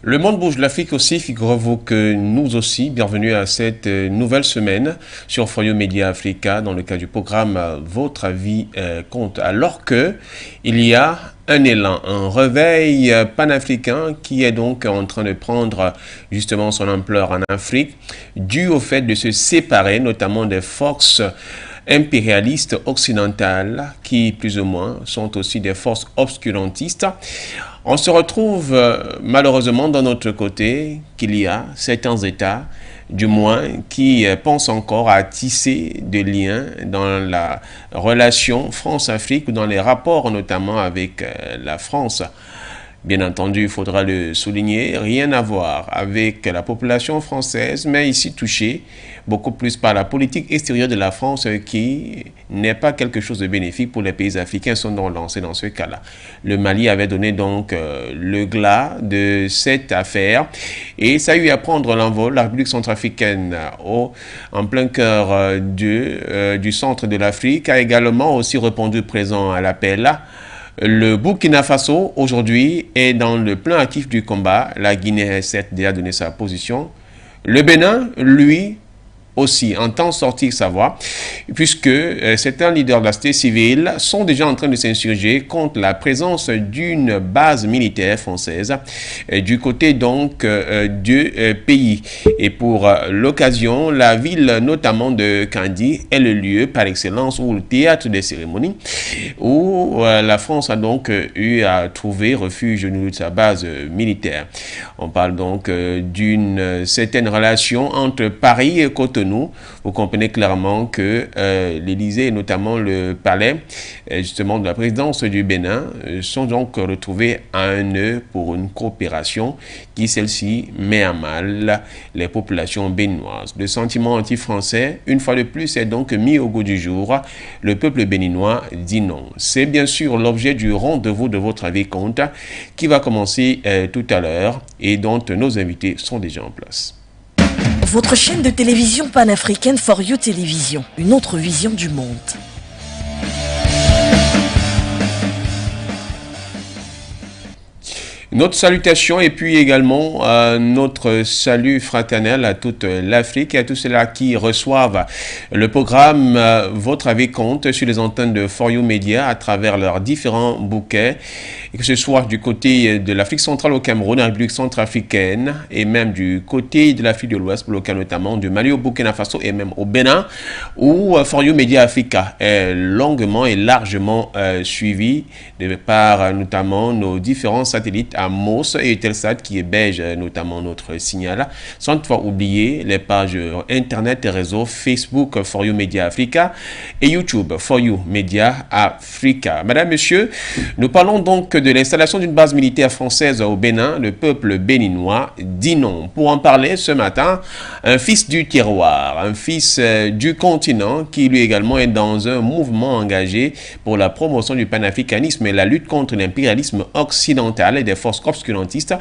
Le monde bouge, l'Afrique aussi, figurez-vous que nous aussi, bienvenue à cette nouvelle semaine sur For You Media Africa dans le cadre du programme Votre avis compte. Alors que il y a un élan, un réveil panafricain qui est donc en train de prendre justement son ampleur en Afrique, dû au fait de se séparer notamment des forces impérialistes occidentales qui plus ou moins sont aussi des forces obscurantistes. On se retrouve malheureusement d'un autre côté qu'il y a certains États, du moins, qui pensent encore à tisser des liens dans la relation France-Afrique ou dans les rapports notamment avec la France. Bien entendu, il faudra le souligner, rien à voir avec la population française, mais ici touchée beaucoup plus par la politique extérieure de la France qui n'est pas quelque chose de bénéfique pour les pays africains sont donc lancés dans ce cas-là. Le Mali avait donné donc le glas de cette affaire et ça a eu à prendre l'envol. La République centrafricaine en plein cœur du centre de l'Afrique a également aussi répondu présent à l'appel. Le Burkina Faso, aujourd'hui, est dans le plein actif du combat. La Guinée a certes déjà donné sa position. Le Bénin, lui, aussi entend sortir sa voix, puisque certains leaders de la société civile sont déjà en train de s'insurger contre la présence d'une base militaire française du côté donc du pays. Et pour l'occasion, la ville notamment de Kandy est le lieu par excellence ou le théâtre des cérémonies où la France a donc eu à trouver refuge au niveau de sa base militaire. On parle donc d'une certaine relation entre Paris et Cotonou. Vous comprenez clairement que l'Élysée et notamment le palais justement de la présidence du Bénin sont donc retrouvés à un nœud pour une coopération qui celle-ci met à mal les populations béninoises. Le sentiment anti-français, une fois de plus, est donc mis au goût du jour. Le peuple béninois dit non. C'est bien sûr l'objet du rendez-vous de votre avis compte qui va commencer tout à l'heure et dont nos invités sont déjà en place. Votre chaîne de télévision panafricaine For You Télévision, une autre vision du monde. Notre salutation et puis également notre salut fraternel à toute l'Afrique et à tous ceux-là qui reçoivent le programme Votre avis compte sur les antennes de For You Media à travers leurs différents bouquets, et que ce soit du côté de l'Afrique centrale au Cameroun, la République centrafricaine et même du côté de l'Afrique de l'Ouest, pour le cas notamment du Mali au Burkina Faso et même au Bénin, où For You Media Africa est longuement et largement suivi de par notamment nos différents satellites à MOS et Eutelsat qui héberge notamment notre signal, sans toutefois oublier les pages internet et réseaux Facebook For You Media Africa et YouTube For You Media Africa. Madame, Monsieur, nous parlons donc de l'installation d'une base militaire française au Bénin. Le peuple béninois dit non. Pour en parler ce matin, un fils du terroir, un fils du continent qui lui également est dans un mouvement engagé pour la promotion du panafricanisme et la lutte contre l'impérialisme occidental et des forces obscurantistes.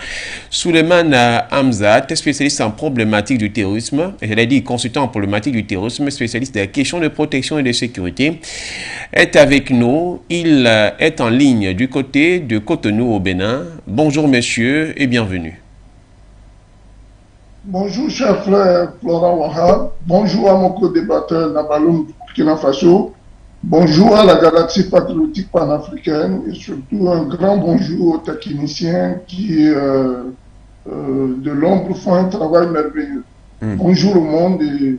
Souleymane Hamzat, spécialiste en problématique du terrorisme, je l'ai dit, consultant en problématique du terrorisme, spécialiste des questions de protection et de sécurité, est avec nous. Il est en ligne du côté de Cotonou au Bénin. Bonjour monsieur et bienvenue. Bonjour cher frère Florent Wahab, bonjour à mon co-débatteur Nabaloum du Burkina Faso, bonjour à la galaxie patriotique panafricaine et surtout un grand bonjour aux techniciens qui de l'ombre font un travail merveilleux. Bonjour au monde et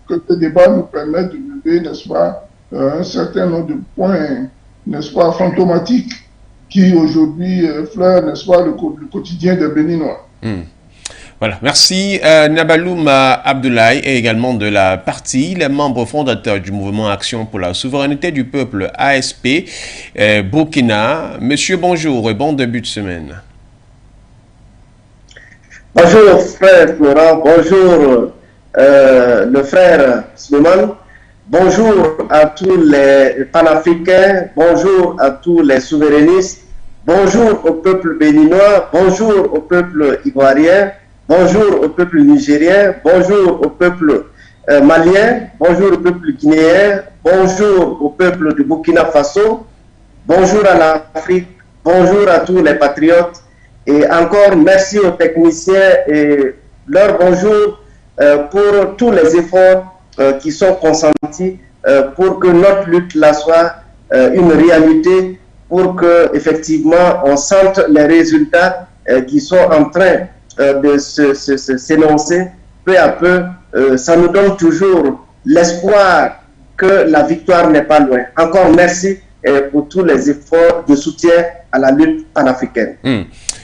que ce débat nous permette de lever, n'est-ce pas, un certain nombre de points, n'est-ce pas, fantomatiques qui aujourd'hui fleurent, n'est-ce pas, le quotidien des Béninois. Voilà, merci Nabaloum Abdoulaye et également de la partie, les membres fondateurs du mouvement Action pour la souveraineté du peuple ASP Burkina. Monsieur, bonjour et bon début de semaine. Bonjour frère Florent, bonjour le frère Souleymane, bonjour à tous les panafricains, bonjour à tous les souverainistes, bonjour au peuple béninois, bonjour au peuple ivoirien, bonjour au peuple nigérien, bonjour au peuple malien, bonjour au peuple guinéen, bonjour au peuple du Burkina Faso, bonjour à l'Afrique, bonjour à tous les patriotes Et encore merci aux techniciens et leur bonjour pour tous les efforts qui sont consentis pour que notre lutte là soit une réalité, pour que effectivement on sente les résultats qui sont en train de s'énoncer peu à peu. Ça nous donne toujours l'espoir que la victoire n'est pas loin. Encore merci pour tous les efforts de soutien à la lutte panafricaine.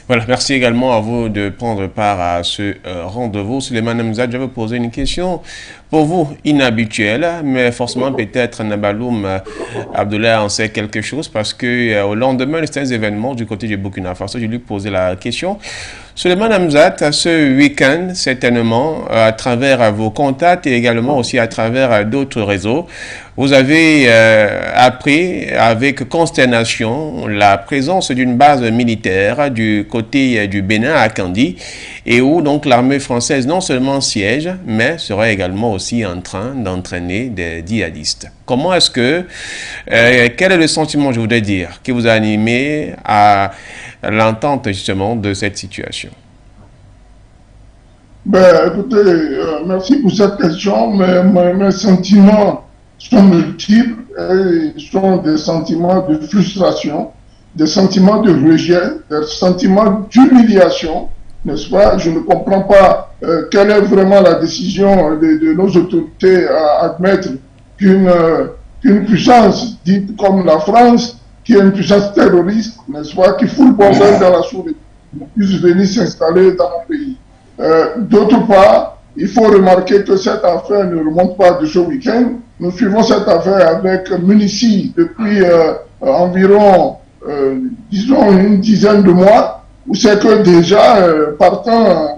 Voilà, merci également à vous de prendre part à ce rendez-vous. Souleymane Hamzat, je vais vous poser une question pour vous inhabituelle, mais forcément peut-être Nabaloum Abdoulaye en sait quelque chose parce que au lendemain de ces événements du côté du Burkina Faso, je lui posais la question. Souleymane Hamzat, ce week-end, certainement, à travers vos contacts et également aussi à travers d'autres réseaux, vous avez appris avec consternation la présence d'une base militaire du côté du Bénin à Kandi et où donc l'armée française non seulement siège, mais serait également aussi en train d'entraîner des djihadistes. Comment est-ce que, quel est le sentiment, je voudrais dire, qui vous a animé à l'entente justement de cette situation? Ben, écoutez, merci pour cette question, mais mes sentiments sont multiples et sont des sentiments de frustration, des sentiments de rejet, des sentiments d'humiliation, n'est-ce pas? Je ne comprends pas quelle est vraiment la décision de nos autorités à admettre qu'une puissance dite comme la France, qui est une puissance terroriste, n'est-ce pas, qui fout le bordel dans la sous-région, puisse venir s'installer dans mon pays. D'autre part, il faut remarquer que cette affaire ne remonte pas de ce week-end. Nous suivons cette affaire avec Munici depuis environ, disons, une dizaine de mois, où c'est que déjà, partant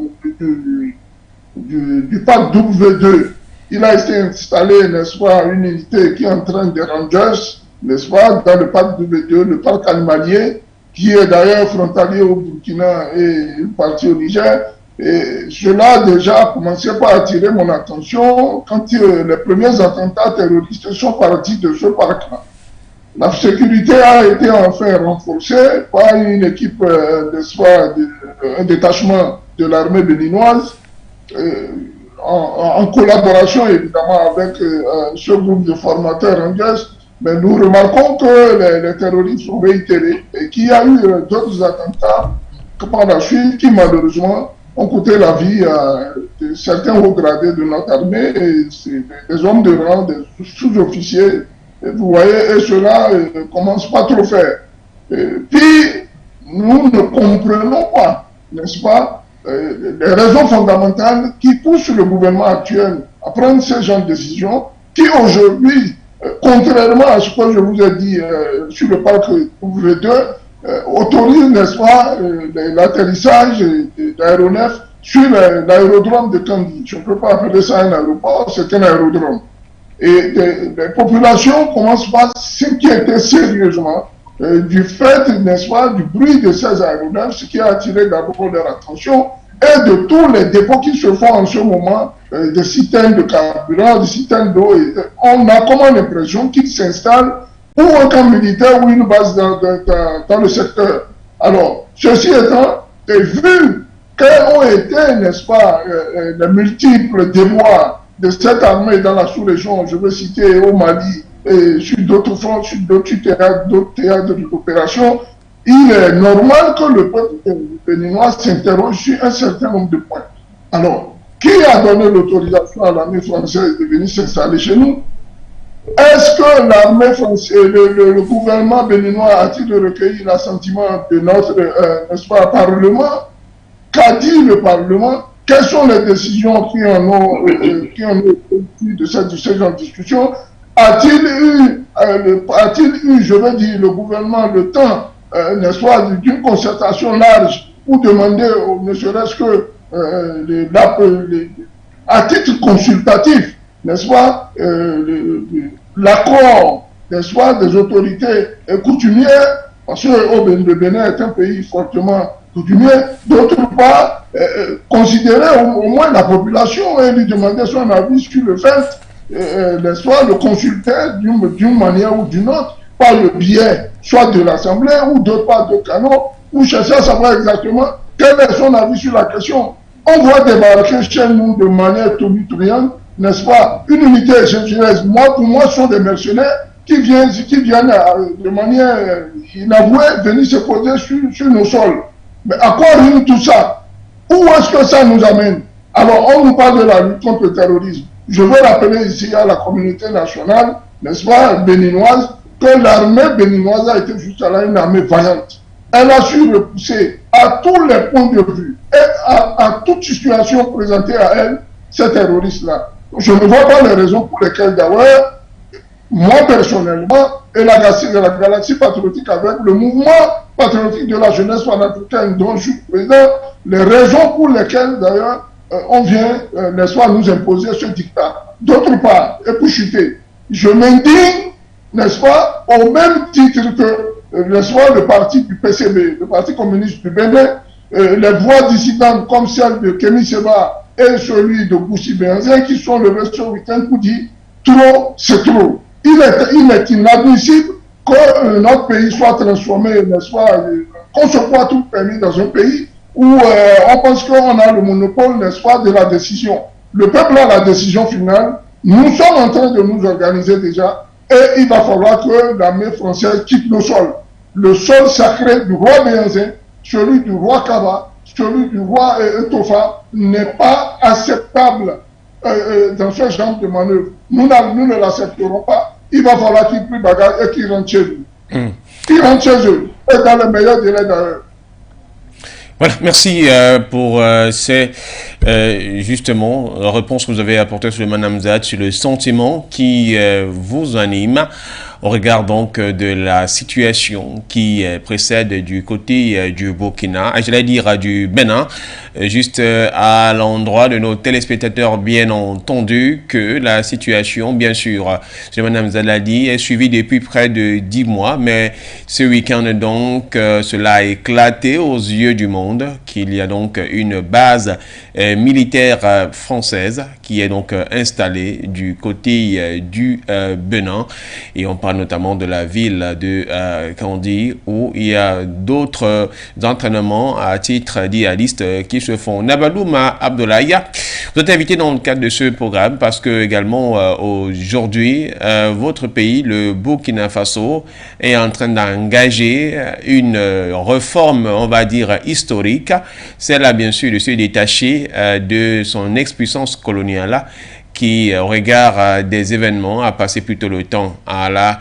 du parc W2, il a été installé, n'est-ce pas, une unité qui entraîne des rangers, n'est-ce pas, dans le parc W2, le parc animalier, qui est d'ailleurs frontalier au Burkina et une partie au Niger. Et cela a déjà commencé par attirer mon attention quand les premiers attentats terroristes sont partis de ce parc-là. La sécurité a été enfin renforcée par une équipe, un détachement de l'armée béninoise, en collaboration évidemment avec ce groupe de formateurs anglais. Mais nous remarquons que les terroristes sont réitérés et qu'il y a eu d'autres attentats par la suite qui malheureusement ont coûté la vie à certains hauts gradés de notre armée, et des hommes de rang, des sous-officiers, vous voyez, et cela commence pas trop faire. Puis, nous ne comprenons pas, n'est-ce pas, les raisons fondamentales qui poussent le gouvernement actuel à prendre ce genre de décisions, qui aujourd'hui, contrairement à ce que je vous ai dit sur le parc W2, autorise, n'est-ce pas, l'atterrissage d'aéronefs sur l'aérodrome de Kandi. Je ne peux pas appeler ça un aéroport, c'est un aérodrome. Et les populations commencent par s'inquiéter sérieusement du fait, n'est-ce pas, du bruit de ces aéronefs, ce qui a attiré d'abord leur attention, et de tous les dépôts qui se font en ce moment, des citernes de carburant, des citernes d'eau. On a comme l'impression qu'ils s'installent ou un camp militaire ou une base dans le secteur. Alors, ceci étant, et vu qu'ont été, n'est-ce pas, les multiples déboires de cette armée dans la sous-région, je veux citer au Mali, et sur d'autres fronts, sur d'autres théâtres d'opération, il est normal que le peuple béninois s'interroge sur un certain nombre de points. Alors, qui a donné l'autorisation à l'armée française de venir s'installer chez nous? Est-ce que l'armée française, le gouvernement béninois a-t-il recueilli l'assentiment de notre, n'est-ce pas, Parlement? Qu'a dit le Parlement? Quelles sont les décisions qui en ont été de ce genre de discussion? A-t-il eu, je veux dire, le gouvernement le temps, n'est-ce pas, d'une concertation large pour demander, ne serait-ce que à titre consultatif, n'est-ce pas, l'accord, n'est-ce pas, des autorités coutumières, parce que le Bénin est un pays fortement coutumier. D'autre part, considérer au moins la population et lui demander son avis sur le fait, n'est-ce pas, le consulter d'une manière ou d'une autre, par le biais soit de l'Assemblée ou d'autre part de canaux, pour chercher à savoir exactement quel est son avis sur la question. On voit débarquer chez nous de manière tonitruante, n'est-ce pas, une unité exceptionnelle. Pour moi, ce sont des mercenaires qui viennent de manière inavouée venir se poser sur nos sols. Mais à quoi rime tout ça? Où est-ce que ça nous amène? Alors, on nous parle de la lutte contre le terrorisme. Je veux rappeler ici à la communauté nationale, n'est-ce pas, béninoise, que l'armée béninoise a été jusqu'à là une armée vaillante. Elle a su repousser à tous les points de vue et à toute situation présentée à elle, ces terroristes-là. Je ne vois pas les raisons pour lesquelles, d'ailleurs, moi personnellement, et la Galaxie patriotique avec le mouvement patriotique de la jeunesse panafricaine dont je suis président, les raisons pour lesquelles, d'ailleurs, on vient, n'est-ce pas, nous imposer ce dictat. D'autre part, et pour chuter, je m'indigne, n'est-ce pas, au même titre que, n'est-ce pas, le parti du PCB, le Parti communiste du Bénin, les voix dissidentes comme celle de Kémy Séba et celui de Boussi Benzin qui sont levés ce week-end pour dire trop, c'est trop. Il est inadmissible que notre pays soit transformé, n'est-ce pas, qu'on se croit tout permis dans un pays où on pense qu'on a le monopole, n'est-ce pas, de la décision. Le peuple a la décision finale. Nous sommes en train de nous organiser déjà et il va falloir que l'armée française quitte le sol. Le sol sacré du roi Béhanzin, celui du roi Kaba, celui du roi Tofa n'est pas acceptable dans ce genre de manœuvre. Nous ne l'accepterons pas. Il va falloir qu'il plie bagage et qu'il rentre chez eux. Qu'il rentre chez eux. Et dans le meilleur délai d'ailleurs. Voilà, merci pour ces justement réponses que vous avez apportées sur le Manamzat, sur le sentiment qui vous anime au regard donc de la situation qui précède du côté du Burkina, j'allais dire du Bénin, juste à l'endroit de nos téléspectateurs, bien entendu que la situation, bien sûr, Mme Zaladi, est suivie depuis près de 10 mois, mais ce week-end donc, cela a éclaté aux yeux du monde, qu'il y a donc une base militaire française qui est donc installée du côté du Bénin, et on parle notamment de la ville de Kandi où il y a d'autres entraînements à titre djihadiste qui se font. Nabalouma Abdoulaye, vous êtes invité dans le cadre de ce programme parce que également aujourd'hui votre pays, le Burkina Faso, est en train d'engager une réforme, on va dire, historique, celle-là bien sûr de se détacher de son ex-puissance coloniale qui, au regard des événements, a passé plutôt le temps à la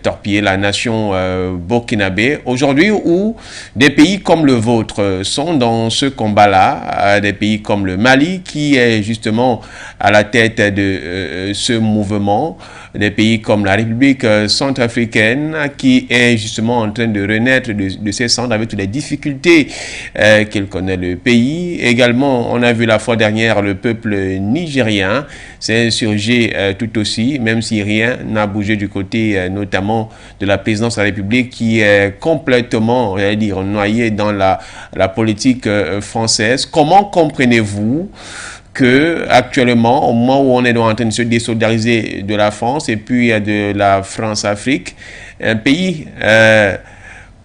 torpiller la nation burkinabé. Aujourd'hui, où des pays comme le vôtre sont dans ce combat-là, des pays comme le Mali, qui est justement à la tête de ce mouvement, des pays comme la République centrafricaine, qui est justement en train de renaître de ses cendres avec toutes les difficultés qu'il connaît le pays. Également, on a vu la fois dernière le peuple nigérien s'est insurgé tout aussi, même si rien n'a bougé du côté notamment de la présidence de la République qui est complètement, j'allais dire, noyée dans la politique française. Comment comprenez-vous que actuellement, au moment où on est en train de se désolidariser de la France et puis de la France-Afrique, un pays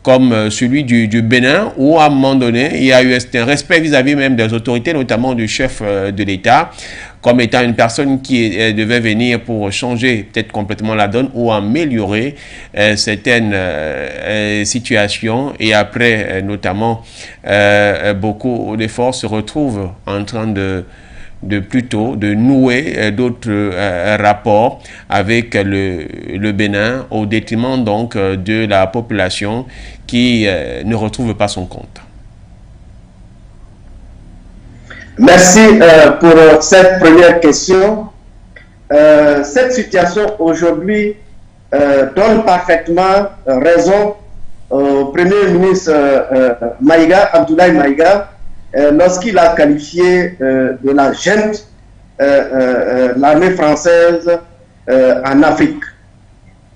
comme celui du Bénin, où à un moment donné, il y a eu un respect vis-à-vis même des autorités, notamment du chef de l'État, comme étant une personne qui devait venir pour changer peut-être complètement la donne ou améliorer certaines situations. Et après, notamment, beaucoup d'efforts se retrouvent en train de nouer d'autres rapports avec le Bénin au détriment donc de la population qui ne retrouve pas son compte. Merci pour cette première question. Cette situation aujourd'hui donne parfaitement raison au Premier ministre Maïga, Abdoulaye Maïga, lorsqu'il a qualifié de la junte l'armée française en Afrique.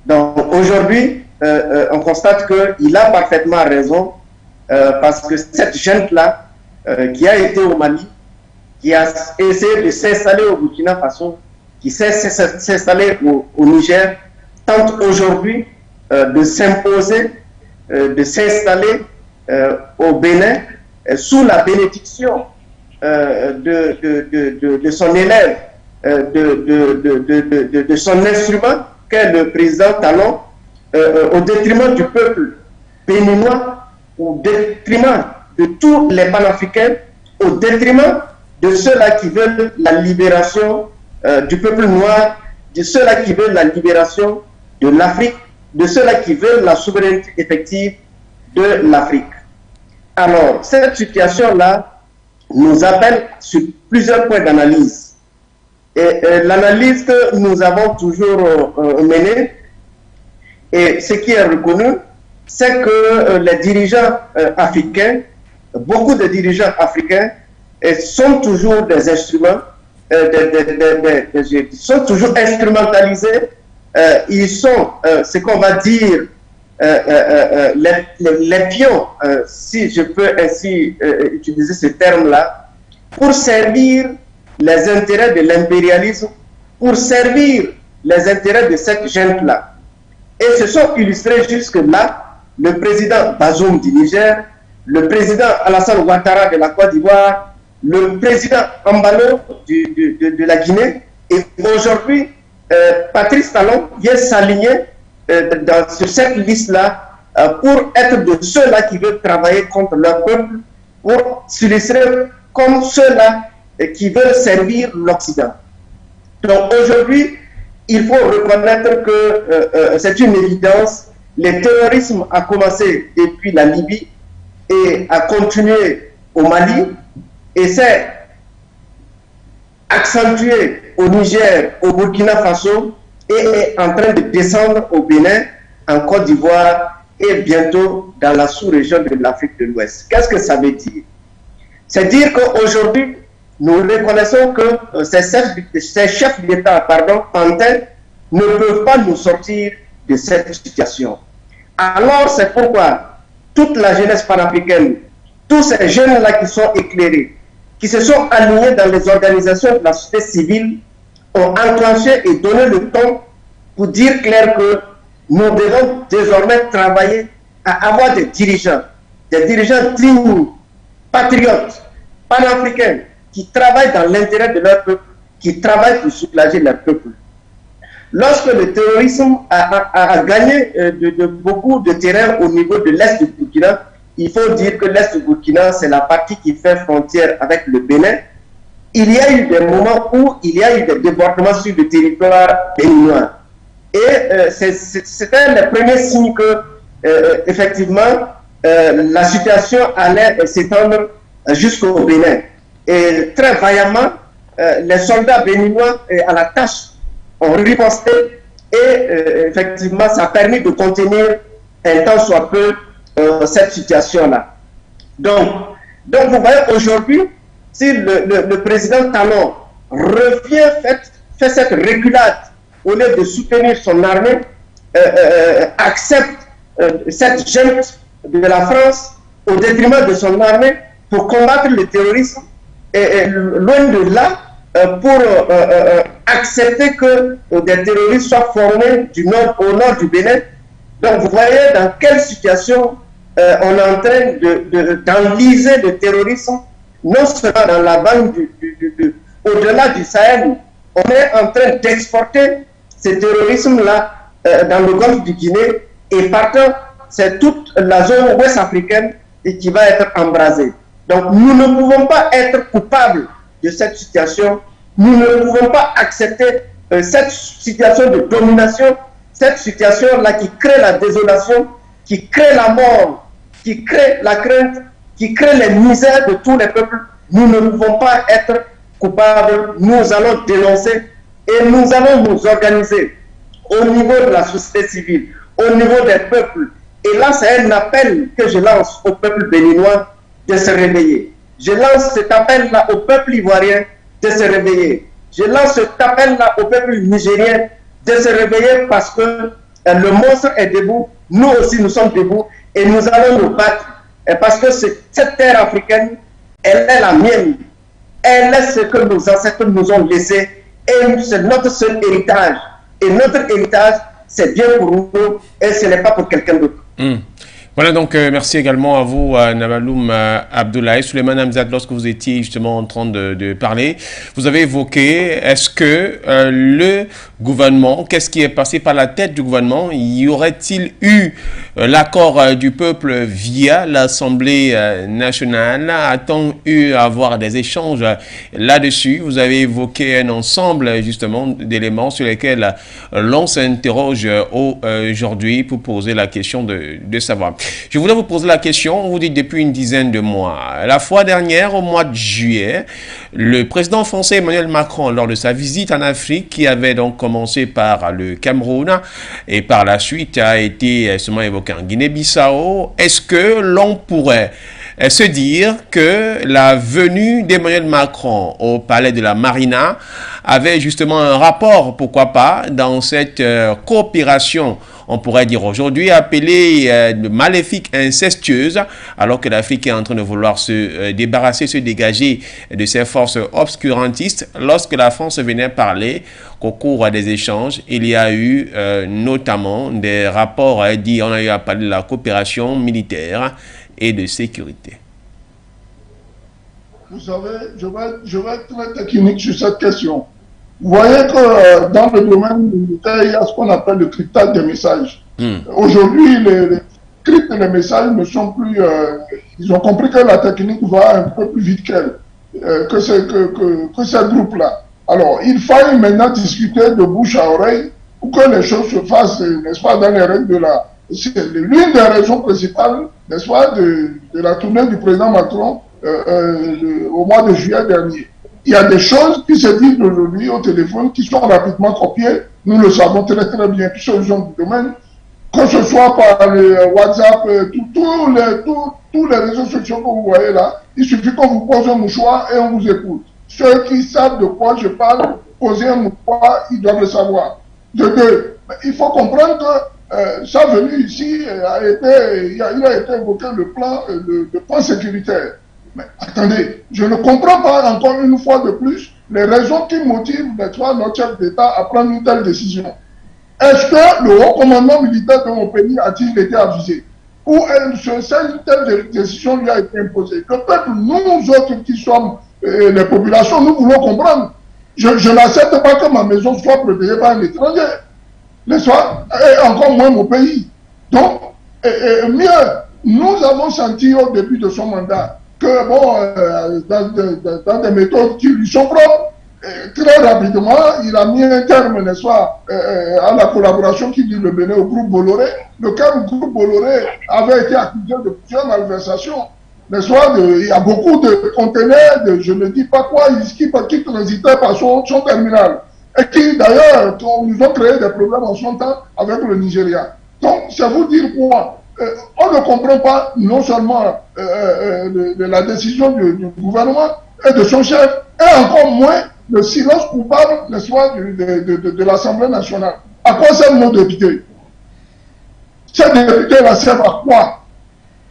Donc aujourd'hui, on constate qu'il a parfaitement raison parce que cette junte-là, qui a été au Mali, qui a essayé de s'installer au Burkina Faso, qui s'est s'installer au Niger, tente aujourd'hui de s'imposer, de s'installer au Bénin, sous la bénédiction de son élève, de son instrument, qu'est le président Talon, au détriment du peuple béninois, au détriment de tous les panafricains, au détriment de ceux-là qui veulent la libération du peuple noir, de ceux-là qui veulent la libération de l'Afrique, de ceux-là qui veulent la souveraineté effective de l'Afrique. Alors, cette situation-là nous appelle sur plusieurs points d'analyse. Et l'analyse que nous avons toujours menée, et ce qui est reconnu, c'est que les dirigeants africains, beaucoup de dirigeants africains, sont toujours des instruments, sont toujours instrumentalisés. Ils sont, ce qu'on va dire, les pions, si je peux ainsi utiliser ce terme-là, pour servir les intérêts de l'impérialisme, pour servir les intérêts de cette junte-là. Et se sont illustrés jusque-là le président Bazoum du Niger, le président Alassane Ouattara de la Côte d'Ivoire, le président Ambalo de la Guinée, et aujourd'hui, Patrice Talon vient s'aligner sur cette liste-là pour être de ceux-là qui veulent travailler contre leur peuple, pour s'illustrer comme ceux-là qui veulent servir l'Occident. Donc aujourd'hui, il faut reconnaître que c'est une évidence. Le terrorisme a commencé depuis la Libye et a continué au Mali et s'est accentué au Niger, au Burkina Faso et est en train de descendre au Bénin, en Côte d'Ivoire et bientôt dans la sous-région de l'Afrique de l'Ouest. Qu'est-ce que ça veut dire? C'est dire qu'aujourd'hui, nous reconnaissons que ces chefs d'État, pantins, ne peuvent pas nous sortir de cette situation. Alors c'est pourquoi toute la jeunesse panafricaine, tous ces jeunes-là qui sont éclairés, qui se sont alignés dans les organisations de la société civile, ont enclenché et donné le ton pour dire clair que nous devons désormais travailler à avoir des dirigeants dignes, patriotes, panafricains, qui travaillent dans l'intérêt de leur peuple, qui travaillent pour soulager leur peuple. Lorsque le terrorisme a gagné de beaucoup de terrain au niveau de l'Est du Burkina, il faut dire que l'Est du Burkina, c'est la partie qui fait frontière avec le Bénin. Il y a eu des moments où il y a eu des débordements sur le territoire béninois. Et c'était le premier signe que, effectivement, la situation allait s'étendre jusqu'au Bénin. Et très vaillamment, les soldats béninois à la tâche ont riposté et effectivement, ça a permis de contenir un tant soit peu cette situation-là. Donc vous voyez aujourd'hui, si le président Talon revient, fait cette reculade, au lieu de soutenir son armée, accepte cette junte de la France au détriment de son armée pour combattre le terrorisme, et loin de là, pour accepter que des terroristes soient formés au nord du Bénin. Donc vous voyez dans quelle situation on est en train d'enliser le terrorisme, non seulement dans la bande au-delà du Sahel, on est en train d'exporter ce terrorisme-là dans le golfe du Guinée, et partant, c'est toute la zone ouest africaine qui va être embrasée. Donc nous ne pouvons pas être coupables de cette situation, nous ne pouvons pas accepter cette situation de domination, cette situation-là qui crée la désolation, qui crée la mort, qui crée la crainte, qui crée les misères de tous les peuples. Nous ne pouvons pas être coupables, nous allons dénoncer et nous allons nous organiser au niveau de la société civile, au niveau des peuples. Et là, c'est un appel que je lance au peuple béninois de se réveiller. Je lance cet appel-là au peuple ivoirien de se réveiller. Je lance cet appel-là au peuple nigérien de se réveiller parce que le monstre est debout, nous aussi nous sommes debout et nous allons nous battre. Et parce que cette terre africaine, elle est la mienne. Elle est ce que nos ancêtres nous ont laissé et c'est notre seul héritage. Et notre héritage, c'est bien pour nous et ce n'est pas pour quelqu'un d'autre. Voilà, donc merci également à vous, Nabaloum Abdoulaye. Souleymane Hamzat, lorsque vous étiez justement en train de parler, vous avez évoqué, est-ce que le gouvernement, qu'est-ce qui est passé par la tête du gouvernement? Y aurait-il eu l'accord du peuple via l'Assemblée nationale? A-t-on eu à avoir des échanges là-dessus? Vous avez évoqué un ensemble justement d'éléments sur lesquels l'on s'interroge aujourd'hui pour poser la question de savoir. Je voulais vous poser la question, vous dites depuis une dizaine de mois. La fois dernière, au mois de juillet, le président français Emmanuel Macron, lors de sa visite en Afrique, qui avait donc commencé par le Cameroun et par la suite a été seulement évoqué en Guinée-Bissau, est-ce que l'on pourrait se dire que la venue d'Emmanuel Macron au palais de la Marina avait justement un rapport, pourquoi pas, dans cette coopération, on pourrait dire aujourd'hui, appelée de maléfique incestueuse, alors que l'Afrique est en train de vouloir se débarrasser, se dégager de ses forces obscurantistes. Lorsque la France venait parler, qu'au cours des échanges, il y a eu notamment des rapports on a eu à parler de la coopération militaire et de sécurité. Vous savez, je vais être très technique sur cette question. Vous voyez que dans le domaine militaire, il y a ce qu'on appelle le cryptage des messages. Aujourd'hui, les cryptes des messages ne sont plus... ils ont compris que la technique va un peu plus vite que ces groupes-là. Alors, il faut maintenant discuter de bouche à oreille pour que les choses se fassent, n'est-ce pas, dans les règles de la... C'est l'une des raisons principales, n'est-ce pas, de la tournée du président Macron au mois de juillet dernier. Il y a des choses qui se disent aujourd'hui au téléphone qui sont rapidement copiées. Nous le savons très très bien, tous ceux gens du domaine, que ce soit par le WhatsApp, tous les réseaux sociaux que vous voyez là, il suffit qu'on vous pose un mouchoir et on vous écoute. Ceux qui savent de quoi je parle, poser un mouchoir, ils doivent le savoir. De deux, il faut comprendre que sa venue ici il a été évoqué le plan sécuritaire. Mais attendez, je ne comprends pas encore une fois de plus les raisons qui motivent notre chef d'État à prendre une telle décision. Est-ce que le haut commandement militaire de mon pays a-t-il été avisé? Ou une telle décision lui a été imposée? Le peuple, nous autres qui sommes les populations, nous voulons comprendre. Je n'accepte pas que ma maison soit protégée par un étranger. N'est-ce pas? Et encore moins mon pays. Donc, mieux, nous avons senti au début de son mandat que, bon, dans des méthodes qui lui sont propres, très rapidement, il a mis un terme, n'est-ce pas, à la collaboration qui dit le Bénin au groupe Bolloré, lequel le groupe Bolloré avait été accusé de plusieurs malversations. N'est-ce pas, il y a beaucoup de conteneurs, je ne dis pas quoi, qui transitaient par son terminal. Et qui, d'ailleurs, nous ont créé des problèmes en son temps avec le Nigeria. Donc, c'est vous dire quoi? On ne comprend pas non seulement de la décision du gouvernement et de son chef, et encore moins le silence coupable, n'est-ce pas, de l'Assemblée nationale. À quoi servent nos députés? Ces députés-là servent à quoi?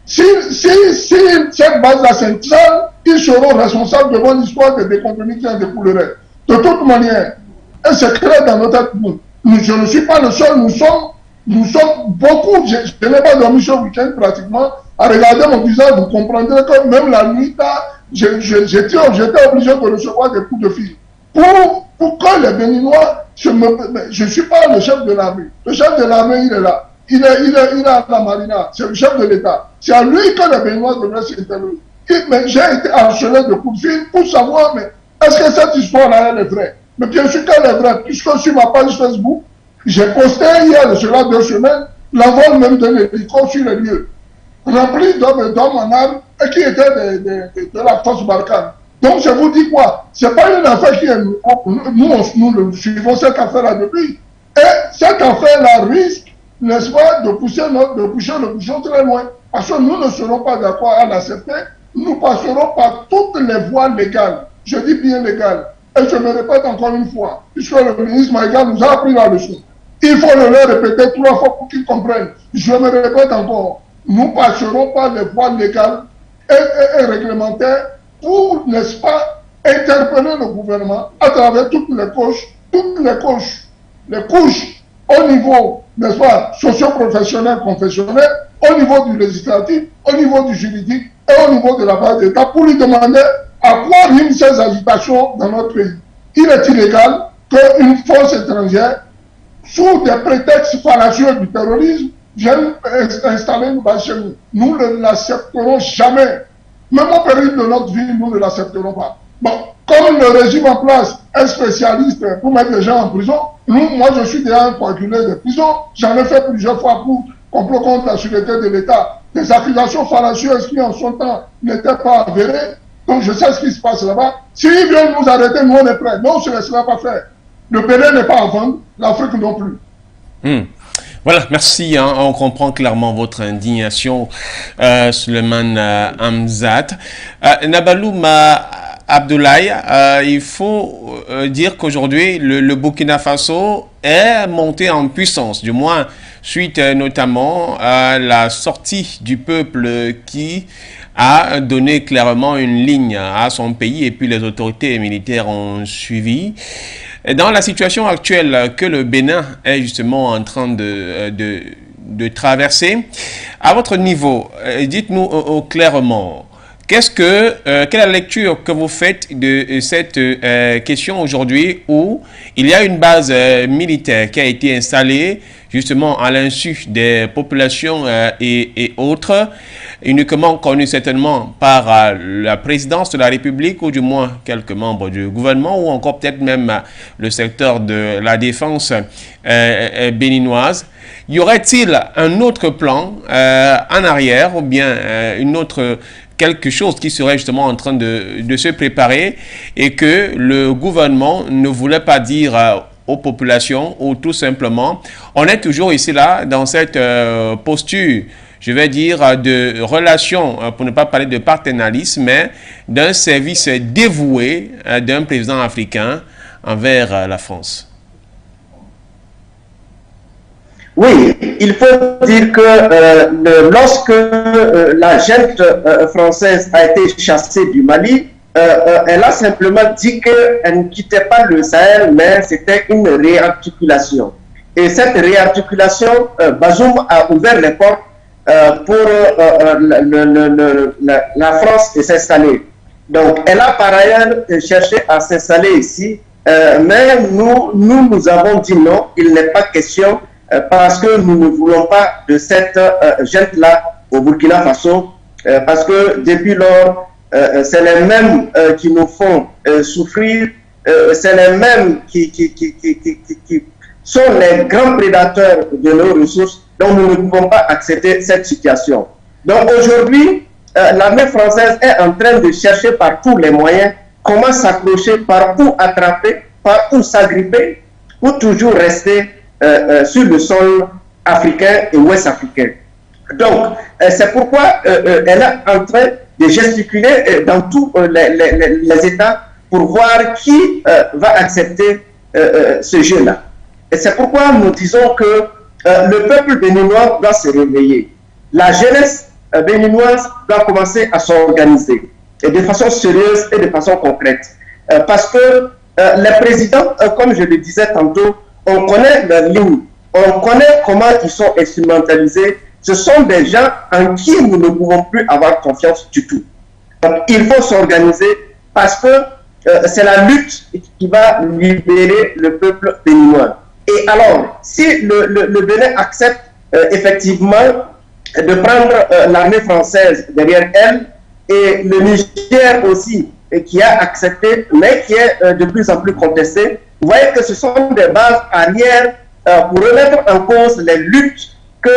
Si cette base-là centrale, ils seront responsables devant l'histoire des déconvenus qui en découleraient. De toute manière, un secret dans notre tête, je ne suis pas le seul, nous sommes beaucoup, je n'ai pas dormi ce week-end pratiquement, à regarder mon visage, vous comprendrez que même la nuit, j'étais obligé de recevoir des coups de fil. Pour que les Béninois, je ne suis pas le chef de l'armée. Le chef de l'armée, il est là. Il est à la Marina, c'est le chef de l'État. C'est à lui que les Béninois devraient s'interroger. Mais j'ai été harcelé de coups de fil pour savoir, mais est-ce que cette histoire-là, elle est vraie? Mais bien sûr qu'elle est vraie, puisque sur ma page Facebook, j'ai posté hier, de cela 2 semaines, l'envol même d'un hélico sur les lieux, rempli d'hommes en armes et qui étaient de la force Barkhane. Donc je vous dis quoi? C'est pas une affaire qui est... Nous suivons cette affaire-là depuis. Et cette affaire-là risque, n'est-ce pas, de pousser le bouchon très loin. Parce que nous ne serons pas d'accord à l'accepter. Nous passerons par toutes les voies légales. Je dis bien légales. Et je me répète encore une fois, puisque le ministre Maïga nous a appris la leçon. Il faut le leur répéter 3 fois pour qu'ils comprennent. Je me répète encore, nous passerons par les voies légales et réglementaires pour, n'est-ce pas, interpeller le gouvernement à travers toutes les couches au niveau, n'est-ce pas, socio-professionnel, confessionnel, au niveau du législatif, au niveau du juridique et au niveau de la base d'État pour lui demander à quoi riment ces agitations dans notre pays. Il est illégal qu'une force étrangère, sous des prétextes fallacieux du terrorisme, vienne installer une base chez nous. Nous ne l'accepterons jamais. Même au péril de notre vie, nous ne l'accepterons pas. Bon, comme le régime en place est spécialiste pour mettre les gens en prison, moi je suis déjà un coagulé de prison. J'en ai fait plusieurs fois pour complot contre la sûreté de l'État. Des accusations fallacieuses qui en son temps n'étaient pas avérées. Donc je sais ce qui se passe là-bas. S'ils viennent nous arrêter, nous on est prêts. Non, on ne se laissera pas faire. Le Bénin n'est pas à vendre, l'Afrique non plus. Voilà, merci. On comprend clairement votre indignation, Suleiman Hamzat. Nabaloum Abdoulaye, il faut dire qu'aujourd'hui, le Burkina Faso est monté en puissance, du moins suite notamment à la sortie du peuple qui a donné clairement une ligne à son pays et puis les autorités militaires ont suivi. Dans la situation actuelle que le Bénin est justement en train de traverser, à votre niveau, dites-nous clairement, quelle est la lecture que vous faites de cette question aujourd'hui où il y a une base militaire qui a été installée justement à l'insu des populations et autres, uniquement connue certainement par la présidence de la République ou du moins quelques membres du gouvernement ou encore peut-être même le secteur de la défense béninoise. Y aurait-il un autre plan en arrière ou bien quelque chose qui serait justement en train de se préparer et que le gouvernement ne voulait pas dire aux populations ou tout simplement, on est toujours ici là dans cette posture, je vais dire, de relation, pour ne pas parler de partenariat, mais d'un service dévoué d'un président africain envers la France. Oui, il faut dire que lorsque la junte française a été chassée du Mali, elle a simplement dit qu'elle ne quittait pas le Sahel, mais c'était une réarticulation. Et cette réarticulation, Bazoum a ouvert les portes pour la France de s'installer. Donc, elle a par ailleurs cherché à s'installer ici, mais nous avons dit non, il n'est pas question, parce que nous ne voulons pas de cette junte-là au Burkina Faso, parce que depuis lors, c'est les mêmes qui nous font souffrir, c'est les mêmes qui sont les grands prédateurs de nos ressources, donc nous ne pouvons pas accepter cette situation. Donc aujourd'hui, l'armée française est en train de chercher par tous les moyens comment s'accrocher, par où attraper, par où s'agripper, pour toujours rester sur le sol africain et ouest-africain. Donc, c'est pourquoi elle est en train de gesticuler dans tous les États pour voir qui va accepter ce jeu-là. Et c'est pourquoi nous disons que le peuple béninois doit se réveiller. La jeunesse béninoise doit commencer à s'organiser, et de façon sérieuse et de façon concrète. Parce que les présidents, comme je le disais tantôt, on connaît leurs lignes, on connaît comment ils sont instrumentalisés. Ce sont des gens en qui nous ne pouvons plus avoir confiance du tout. Donc, il faut s'organiser parce que c'est la lutte qui va libérer le peuple béninois. Et alors, si le Bénin accepte effectivement de prendre l'armée française derrière elle, et le Niger aussi, qui a accepté, mais qui est de plus en plus contesté, vous voyez que ce sont des bases arrière pour remettre en cause les luttes que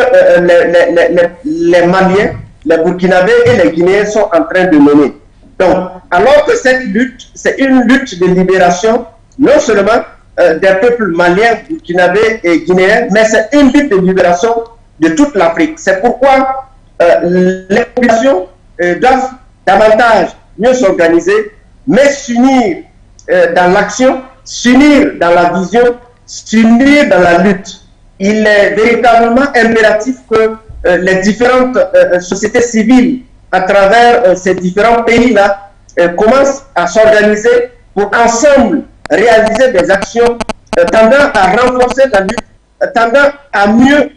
les Maliens, les Burkinabés et les Guinéens sont en train de mener. Donc, alors que cette lutte, c'est une lutte de libération, non seulement des peuples maliens, burkinabés et guinéens, mais c'est une lutte de libération de toute l'Afrique. C'est pourquoi les populations doivent davantage mieux s'organiser, mais s'unir dans l'action, s'unir dans la vision, s'unir dans la lutte. Il est véritablement impératif que les différentes sociétés civiles à travers ces différents pays-là commencent à s'organiser pour ensemble réaliser des actions tendant à renforcer la lutte, tendant à mieux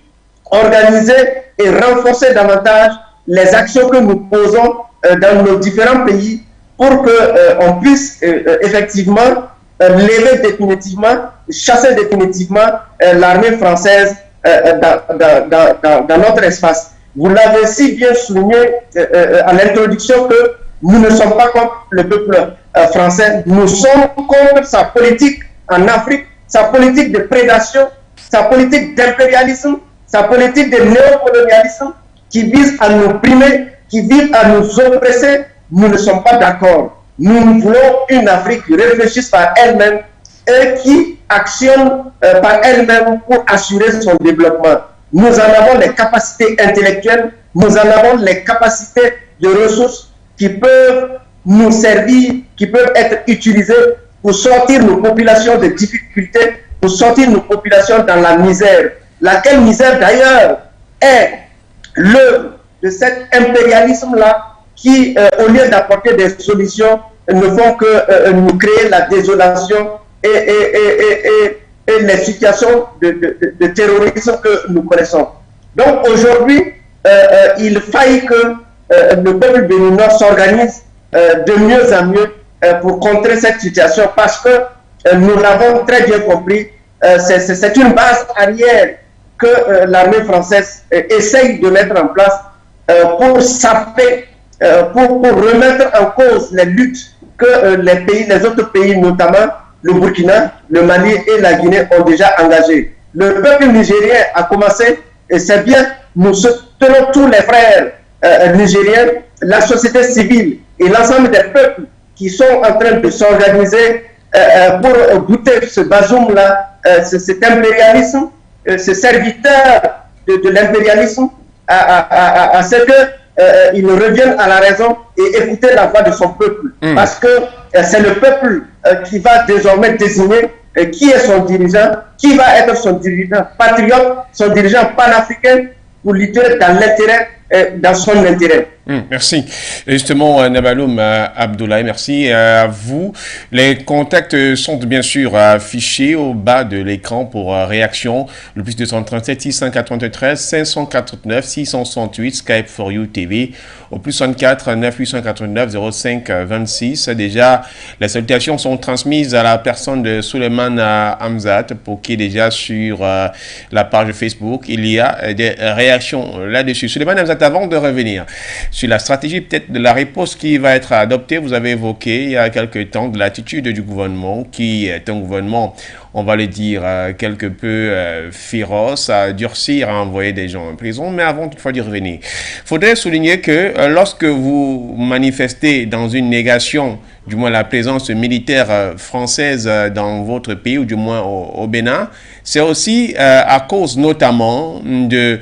organiser et renforcer davantage les actions que nous posons dans nos différents pays pour qu'on puisse effectivement lever définitivement, chasser définitivement l'armée française dans notre espace. Vous l'avez si bien souligné à l'introduction que nous ne sommes pas contre le peuple français, nous sommes contre sa politique en Afrique, sa politique de prédation, sa politique d'impérialisme, sa politique de néocolonialisme qui vise à nous primer, qui vise à nous oppresser. Nous ne sommes pas d'accord. Nous voulons une Afrique qui réfléchisse par elle-même et qui actionne par elle-même pour assurer son développement. Nous en avons les capacités intellectuelles, nous en avons les capacités de ressources qui peuvent nous servir, qui peuvent être utilisées pour sortir nos populations de difficultés, pour sortir nos populations dans la misère. Laquelle misère d'ailleurs est l'œuvre de cet impérialisme-là qui, au lieu d'apporter des solutions, ne font que nous créer la désolation et les situations de terrorisme que nous connaissons. Donc aujourd'hui, il faille que le peuple béninois s'organise de mieux en mieux pour contrer cette situation parce que nous l'avons très bien compris, c'est une base arrière que l'armée française essaye de mettre en place pour saper, pour remettre en cause les luttes que les autres pays, notamment le Burkina, le Mali et la Guinée ont déjà engagées. Le peuple nigérien a commencé, et c'est bien, nous soutenons tous les frères nigériens, la société civile et l'ensemble des peuples qui sont en train de s'organiser pour goûter ce bazoum-là, cet impérialisme, ce serviteur de l'impérialisme, à ce qu'il revienne à la raison et écouter la voix de son peuple. Parce que c'est le peuple qui va désormais désigner qui est son dirigeant, qui va être son dirigeant patriote, son dirigeant panafricain pour lutter dans l'intérêt, dans son intérêt. Merci. Justement, Nabaloum Abdoulaye, merci à vous. Les contacts sont bien sûr affichés au bas de l'écran pour réaction. Le plus 237 693 549 668 Skype for You TV au plus 64 9 889 05 26. Déjà, les salutations sont transmises à la personne de Suleiman Hamzat pour qui déjà sur la page Facebook il y a des réactions là-dessus. Suleiman Hamzat, avant de revenir sur la stratégie peut-être de la réponse qui va être adoptée, vous avez évoqué il y a quelques temps de l'attitude du gouvernement qui est un gouvernement, on va le dire, quelque peu féroce, à durcir, à envoyer des gens en prison. Mais avant toutefois d'y revenir, il faudrait souligner que lorsque vous manifestez dans une négation, du moins la présence militaire française dans votre pays, ou du moins au Bénin, c'est aussi à cause notamment de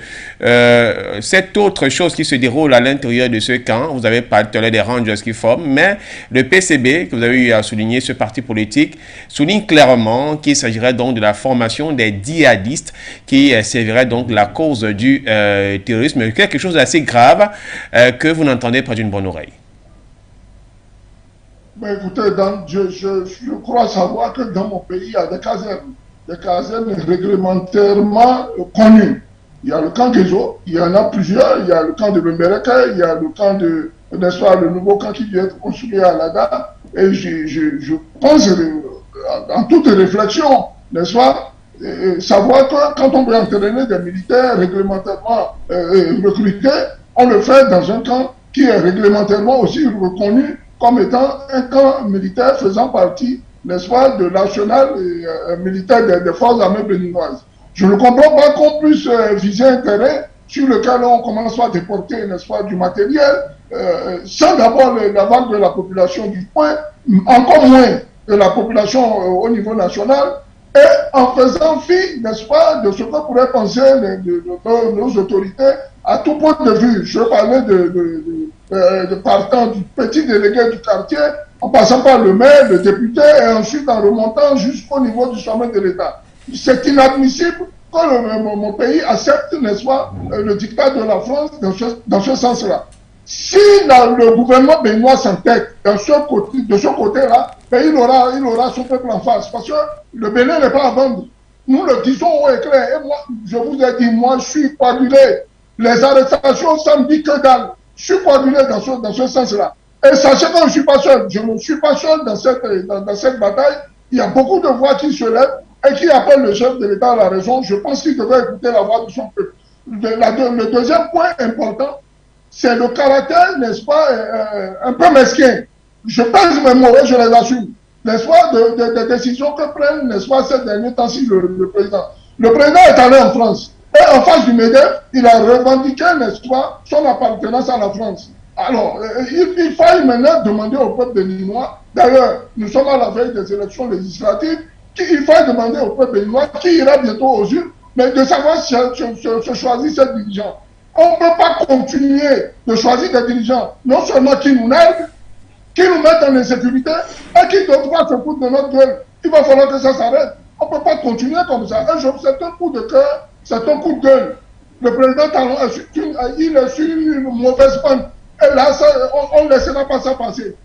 cette autre chose qui se déroule à l'intérieur de ce camp. Vous avez parlé tout à l'heure des Rangers qui forment, mais le PCB, que vous avez eu à souligner, ce parti politique, souligne clairement qu'il s'agirait donc de la formation des djihadistes qui servirait donc la cause du terrorisme, quelque chose d'assez grave que vous n'entendez pas d'une bonne oreille. Mais écoutez, je crois savoir que dans mon pays, il y a des casernes réglementairement connues. Il y a le camp Guézo, il y en a plusieurs, il y a le camp de Bembereka, il y a le camp de, n'est-ce pas, le nouveau camp qui vient d'être construit à Lada. Et je pense, en toute réflexion, n'est-ce pas, savoir que quand on veut entraîner des militaires réglementairement recrutés, on le fait dans un camp qui est réglementairement aussi reconnu comme étant un camp militaire faisant partie, n'est-ce pas, de l'arsenal militaire des forces armées béninoises. Je ne comprends pas qu'on puisse viser un terrain sur lequel on commence à déporter, n'est-ce pas, du matériel, sans d'abord la vague de la population du coin, encore moins de la population au niveau national, et en faisant fi, n'est-ce pas, de ce que pourraient penser nos autorités à tout point de vue. Je parlais de partant du petit délégué du quartier, en passant par le maire, le député, et ensuite en remontant jusqu'au niveau du sommet de l'État. C'est inadmissible que mon pays accepte, n'est-ce pas, le dictat de la France dans ce sens-là. Si le gouvernement béninois s'entête de ce côté-là, il aura son peuple en face. Parce que le Bénin n'est pas à vendre. Nous le disons haut et clair. Et moi, je vous ai dit, moi, je suis coagulé. Les arrestations, ça me dit que dalle. Je suis coagulé dans ce sens-là. Et sachez que je ne suis pas seul. Je ne suis pas seul dans cette bataille. Il y a beaucoup de voix qui se lèvent et qui appellent le chef de l'État à la raison. Je pense qu'il devrait écouter la voix de son peuple. Le deuxième point important, c'est le caractère, n'est-ce pas, un peu mesquin. Je pense mes mots, je les assume. N'est-ce pas, des décisions que prennent, n'est-ce pas, ces derniers temps-ci, le président. Le président est allé en France. Et en face du MEDEF, il a revendiqué, n'est-ce pas, son appartenance à la France. Alors, il faille maintenant demander au peuple béninois, d'ailleurs, nous sommes à la veille des élections législatives, il faille demander au peuple béninois qui ira bientôt aux urnes, mais de savoir se choisir ses dirigeants. On ne peut pas continuer de choisir des dirigeants, non seulement qui nous narguent, qui nous mettent en insécurité et qui d'autres fois se foutent de notre gueule. Il va falloir que ça s'arrête. On ne peut pas continuer comme ça. C'est un coup de cœur, c'est un coup de gueule. Le président Talon, il est sur une mauvaise pente. Et là, on ne laissera pas ça passer.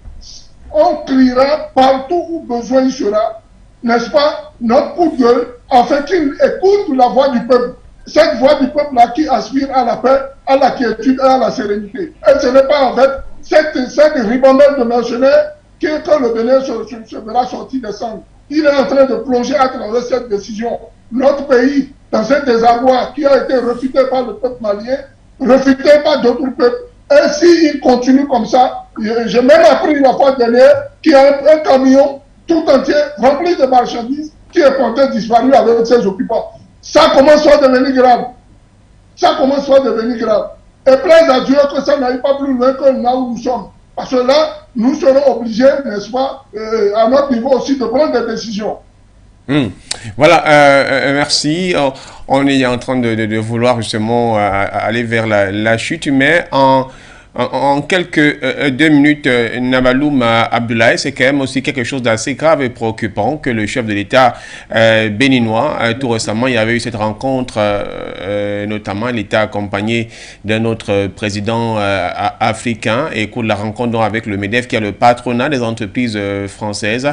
On criera partout où besoin il sera, n'est-ce pas, notre coup de gueule, afin qu'il écoute la voix du peuple. Cette voix du peuple-là qui aspire à la paix, à la quiétude et à la sérénité. Et ce n'est pas en fait cette ribambelle de mercenaires que le Bénin se verra sortir des cendres. Il est en train de plonger à travers cette décision. Notre pays, dans un désarroi qui a été refuté par le peuple malien, refuté par d'autres peuples. Et s'il continue comme ça, j'ai même appris la fois dernière qu'il y a un camion tout entier rempli de marchandises qui est porté disparu avec ses occupants. Ça commence à devenir grave. Ça commence à devenir grave. Et plaise à Dieu que ça n'aille pas plus loin que là où nous sommes. Parce que là, nous serons obligés, n'est-ce pas, à notre niveau aussi, de prendre des décisions. Voilà, merci. On est en train de vouloir justement aller vers la chute, mais en quelques 2 minutes, Nabaloum Abdoulaye, c'est quand même aussi quelque chose d'assez grave et préoccupant que le chef de l'État béninois, tout récemment, il y avait eu cette rencontre, notamment il était accompagné d'un autre président africain, et pour la rencontre donc, avec le MEDEF, qui est le patronat des entreprises françaises,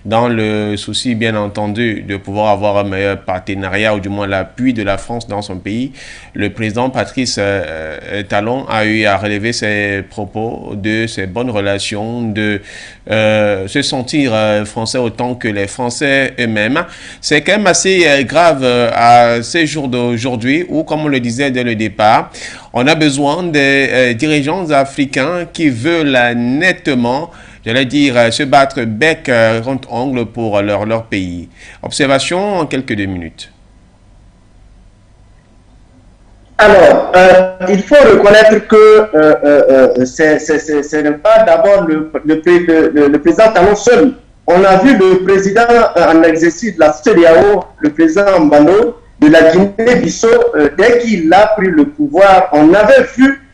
dans le souci bien entendu de pouvoir avoir un meilleur partenariat, ou du moins l'appui de la France dans son pays. Le président Patrice Talon a eu à relever ses propos de ces bonnes relations, de se sentir français autant que les Français eux-mêmes. C'est quand même assez grave à ces jours d'aujourd'hui où, comme on le disait dès le départ, on a besoin des dirigeants africains qui veulent nettement, j'allais dire, se battre bec contre ongle pour leur pays. Observation en quelques 2 minutes. Alors, il faut reconnaître que ce n'est pas d'abord le président Talon seul. On a vu le président en exercice de la CEDEAO, le président Mbano, de la Guinée-Bissau, dès qu'il a pris le pouvoir, on avait vu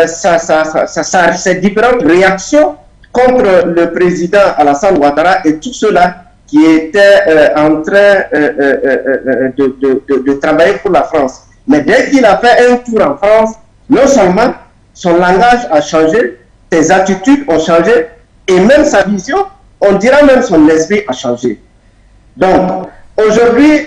ses différentes réactions contre le président Alassane Ouattara et tout cela qui était en train de travailler pour la France. Mais dès qu'il a fait un tour en France, non seulement son langage a changé, ses attitudes ont changé, et même sa vision, on dira même son esprit a changé. Donc, aujourd'hui,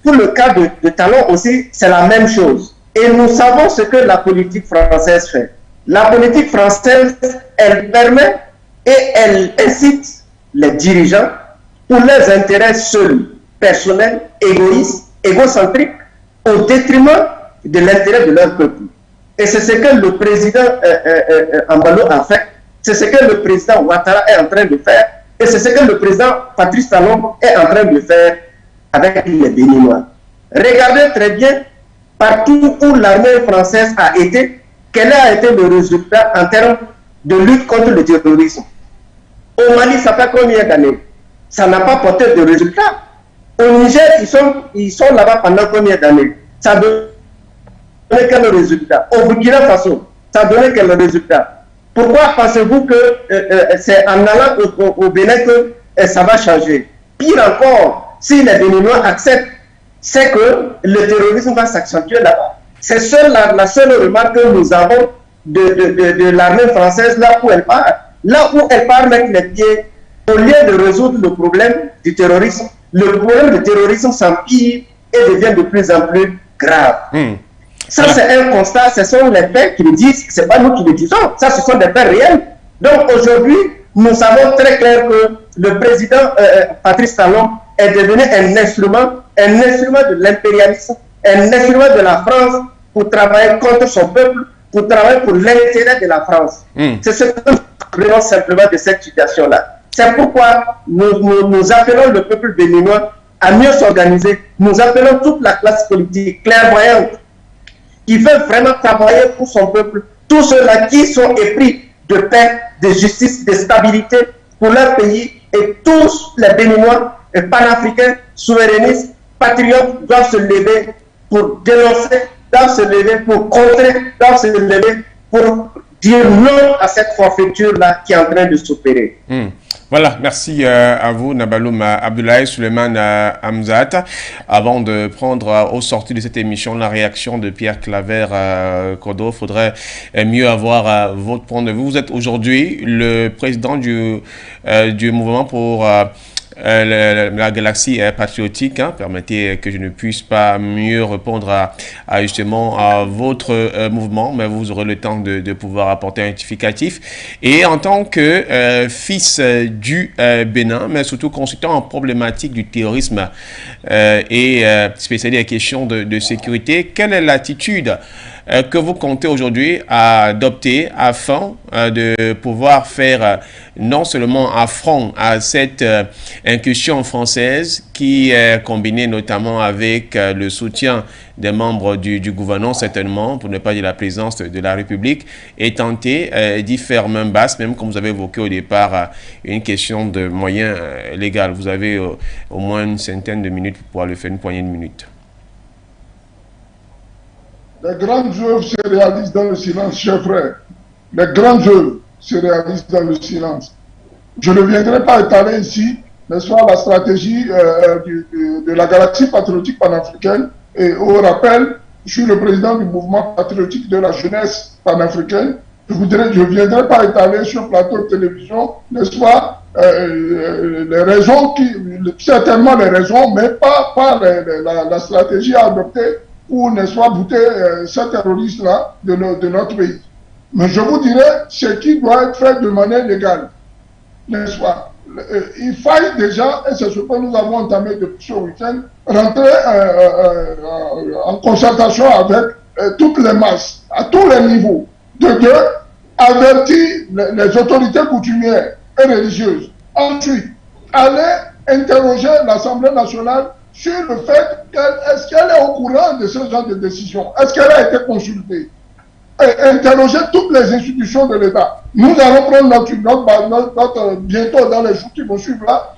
pour le cas de Talon aussi, c'est la même chose. Et nous savons ce que la politique française fait. La politique française, elle permet et elle incite les dirigeants pour leurs intérêts seuls, personnels, égoïstes, égocentriques, au détriment de l'intérêt de leur peuple. Et c'est ce que le président Mbalo a fait, c'est ce que le président Ouattara est en train de faire, et c'est ce que le président Patrice Talon est en train de faire avec les Béninois. Regardez très bien, partout où l'armée française a été, quel a été le résultat en termes de lutte contre le terrorisme. Au Mali, ça fait combien d'années? Ça n'a pas porté de résultat. Au Niger, ils sont là-bas pendant combien d'années? Ça donne quel résultat? Au Burkina Faso, ça donne quel résultat? Pourquoi pensez-vous que c'est en allant au Bénin que ça va changer? Pire encore, si les Béninois acceptent, c'est que le terrorisme va s'accentuer là-bas. C'est la seule remarque que nous avons de l'armée française là où elle part. Là où elle part mettre les pieds, au lieu de résoudre le problème du terrorisme, le problème de terrorisme s'empire et devient de plus en plus grave. Ça, c'est un constat, ce sont les faits qui le disent, ce n'est pas nous qui le disons, ça, ce sont des faits réels. Donc aujourd'hui, nous savons très clair que le président Patrice Talon est devenu un instrument de l'impérialisme, un instrument de la France pour travailler contre son peuple, pour travailler pour l'intérêt de la France. C'est ce que nous appelons simplement de cette situation-là. C'est pourquoi nous appelons le peuple béninois à mieux s'organiser. Nous appelons toute la classe politique clairvoyante qui veut vraiment travailler pour son peuple, tous ceux-là qui sont épris de paix, de justice, de stabilité pour leur pays, et tous les Béninois panafricains, souverainistes, patriotes doivent se lever pour dénoncer, doivent se lever pour contrer, doivent se lever pour dire non à cette forfaiture-là qui est en train de s'opérer. Voilà, merci à vous, Nabaloum Abdoulaye Souleymane Hamzat. Avant de prendre au sorti de cette émission la réaction de Pierre Claver Kodo, il faudrait mieux avoir votre point de vue. Vous êtes aujourd'hui le président du mouvement pour la galaxie patriotique. Permettez que je ne puisse pas mieux répondre à justement à votre mouvement, mais vous aurez le temps de pouvoir apporter un rectificatif. Et en tant que fils du Bénin, mais surtout consultant en problématique du terrorisme et spécialisé en questions de sécurité, quelle est l'attitude que vous comptez aujourd'hui adopter afin de pouvoir faire non seulement affront à cette incursion française qui est combinée notamment avec le soutien des membres du gouvernement, certainement, pour ne pas dire la présence de la République, et tenter d'y faire main basse, même comme vous avez évoqué au départ une question de moyens légaux. Vous avez au moins une centaine de minutes pour pouvoir le faire, une poignée de minutes. Les grandes œuvres se réalisent dans le silence, chers frères. Les grandes œuvres se réalisent dans le silence. Je ne viendrai pas étaler ici, n'est-ce pas, la stratégie de la galaxie patriotique panafricaine. Et au rappel, je suis le président du mouvement patriotique de la jeunesse panafricaine. Je ne viendrai pas étaler sur le plateau de télévision, n'est-ce pas, les raisons, certainement les raisons, mais pas la stratégie à adopter pour, n'est-ce pas, bouter ces terroristes-là de notre pays. Mais je vous dirais ce qui doit être fait de manière légale, n'est-ce pas. Il faille déjà, et c'est ce que nous avons entamé depuis ce week-end, rentrer en concertation avec toutes les masses, à tous les niveaux, de avertir les autorités coutumières et religieuses. Ensuite, aller interroger l'Assemblée nationale sur le fait est-ce qu'elle est au courant de ce genre de décision, est-ce qu'elle a été consultée, et interroger toutes les institutions de l'État. Nous allons prendre notre bientôt dans les jours qui vont suivre là,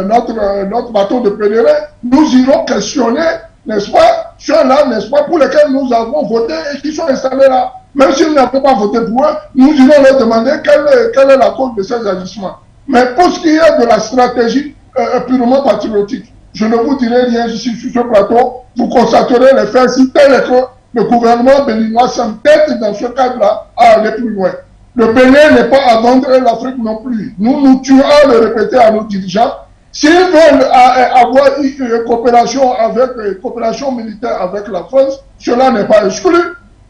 notre bateau de pèlerin, nous irons questionner, n'est-ce pas, ceux-là, n'est-ce pas, pour lesquels nous avons voté et qui sont installés là. Même s'ils n'avaient pas voté pour eux, nous irons leur demander quelle est la cause de ces agissements. Mais pour ce qui est de la stratégie purement patriotique, je ne vous dirai rien ici sur ce plateau, vous constaterez les faits si tel est que le gouvernement béninois s'entête dans ce cadre-là à aller plus loin. Le Bénin n'est pas à vendre l'Afrique non plus. Nous tuons à le répéter à nos dirigeants. S'ils veulent avoir une coopération militaire avec la France, cela n'est pas exclu,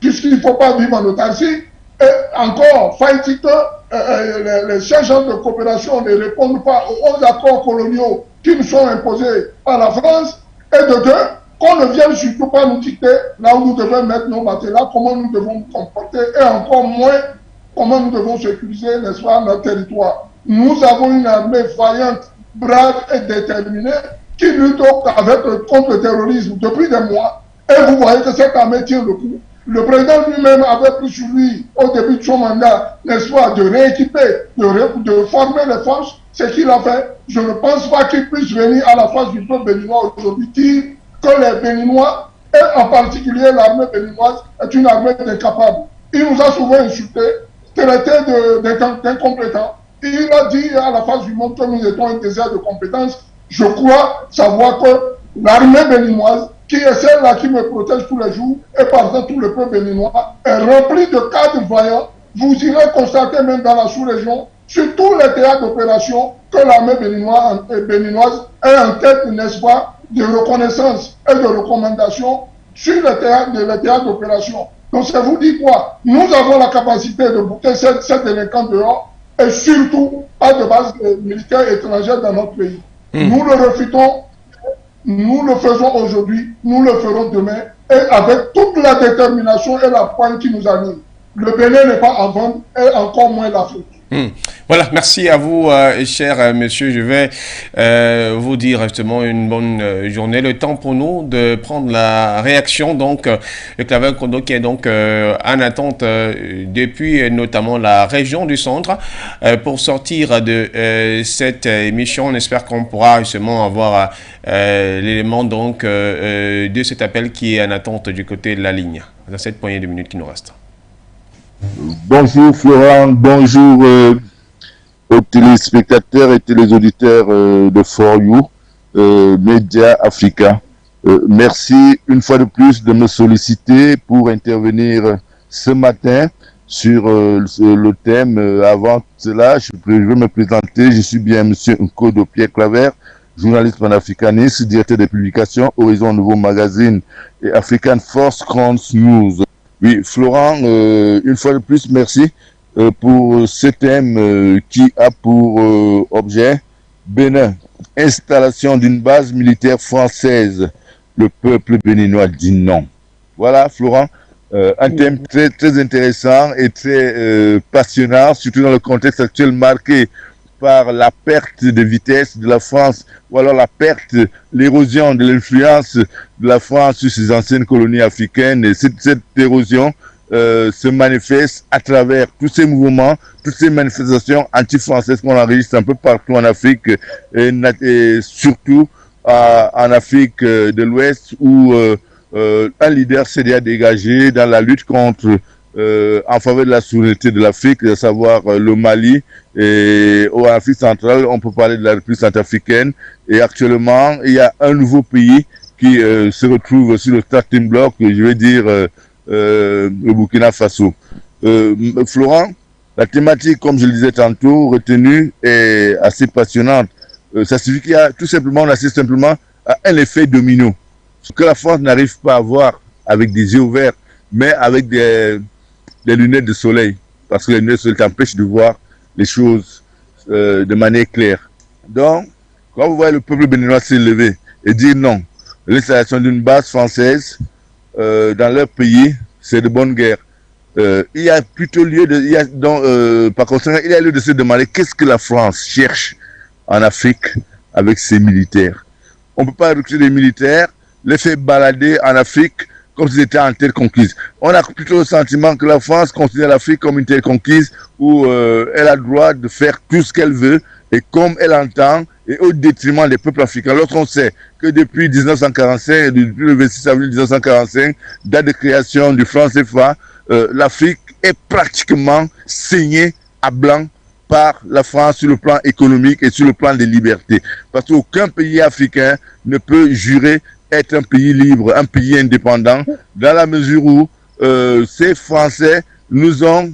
puisqu'il ne faut pas vivre en autarcie. Et encore, faille-t-il que les sergents de coopération ne répondent pas aux accords coloniaux qui nous sont imposés par la France, et de deux, qu'on ne vienne surtout pas nous dicter là où nous devons mettre nos matelas, comment nous devons nous comporter, et encore moins comment nous devons sécuriser, n'est-ce pas, notre territoire. Nous avons une armée vaillante, brave et déterminée qui lutte contre le terrorisme depuis des mois. Et vous voyez que cette armée tient le coup. Le président lui-même avait pris sur lui, au début de son mandat, n'est-ce pas, de rééquiper, de former les forces. Ce qu'il a fait, je ne pense pas qu'il puisse venir à la face du peuple béninois aujourd'hui dire que les Béninois, et en particulier l'armée béninoise, est une armée d'incapables. Il nous a souvent insultés, traité d'incompétents. Il a dit à la face du monde que nous étions un désert de compétences. Je crois savoir que l'armée béninoise, qui est celle-là qui me protège tous les jours, et par exemple tout le peuple béninois, est remplie de cadres voyants. Vous irez constater même dans la sous-région, sur tous les théâtres d'opération que l'armée béninoise est en tête, n'est-ce pas, de reconnaissance et de recommandation sur les théâtres d'opération. Donc ça vous dit quoi? Nous avons la capacité de bouter ces délinquants dehors et surtout pas de base militaire étrangère dans notre pays. Nous le refutons, nous le faisons aujourd'hui, nous le ferons demain et avec toute la détermination et la pointe qui nous anime. Le Bénin n'est pas à vendre et encore moins l'Afrique. Voilà, merci à vous, cher monsieur. Je vais vous dire justement une bonne journée. Le temps pour nous de prendre la réaction. Donc, le Claver Kondo qui est donc en attente depuis notamment la région du centre pour sortir de cette émission. On espère qu'on pourra justement avoir l'élément donc de cet appel qui est en attente du côté de la ligne. Dans cette poignée de minutes qui nous reste. Bonjour Florent, bonjour aux téléspectateurs et téléauditeurs de For You, Média Africa. Merci une fois de plus de me solliciter pour intervenir ce matin sur le thème. Avant cela, je veux me présenter. Je suis bien Monsieur Nkodo Pierre Claver, journaliste panafricaniste, directeur des publications Horizon Nouveau Magazine et African Force Crowns News. Oui, Florent, une fois de plus, merci pour ce thème qui a pour objet Bénin, installation d'une base militaire française. Le peuple béninois dit non. Voilà, Florent, un thème très, très intéressant et très passionnant, surtout dans le contexte actuel marqué par la perte de vitesse de la France, ou alors la perte, l'érosion de l'influence de la France sur ses anciennes colonies africaines. Et cette érosion se manifeste à travers tous ces mouvements, toutes ces manifestations anti-françaises qu'on enregistre un peu partout en Afrique, et surtout en Afrique de l'Ouest, où un leader s'est déjà dégagé dans la lutte contre en faveur de la souveraineté de l'Afrique, à savoir le Mali, et en Afrique centrale, on peut parler de la République centrafricaine. Et actuellement, il y a un nouveau pays qui se retrouve sur le starting block, je vais dire le Burkina Faso. Florent, la thématique, comme je le disais tantôt, retenue est assez passionnante. Ça signifie qu'il y a tout simplement, on assiste simplement à un effet domino. Ce que la France n'arrive pas à voir avec des yeux ouverts, mais avec des lunettes de soleil, parce que les lunettes de soleil t'empêchent de voir les choses de manière claire. Donc, quand vous voyez le peuple béninois s'élever et dire non, l'installation d'une base française dans leur pays, c'est de bonne guerre. Il y a plutôt lieu par conséquent, il y a lieu de se demander qu'est-ce que la France cherche en Afrique avec ses militaires. On ne peut pas recruter des militaires, les faire balader en Afrique comme s'ils étaient en terre conquise. On a plutôt le sentiment que la France considère l'Afrique comme une terre conquise où elle a le droit de faire tout ce qu'elle veut et comme elle entend et au détriment des peuples africains. Lorsqu'on sait que depuis 1945, depuis le 26 avril 1945, date de création du franc CFA, l'Afrique est pratiquement saignée à blanc par la France sur le plan économique et sur le plan des libertés. Parce qu'aucun pays africain ne peut jurer être un pays libre, un pays indépendant, dans la mesure où ces Français nous ont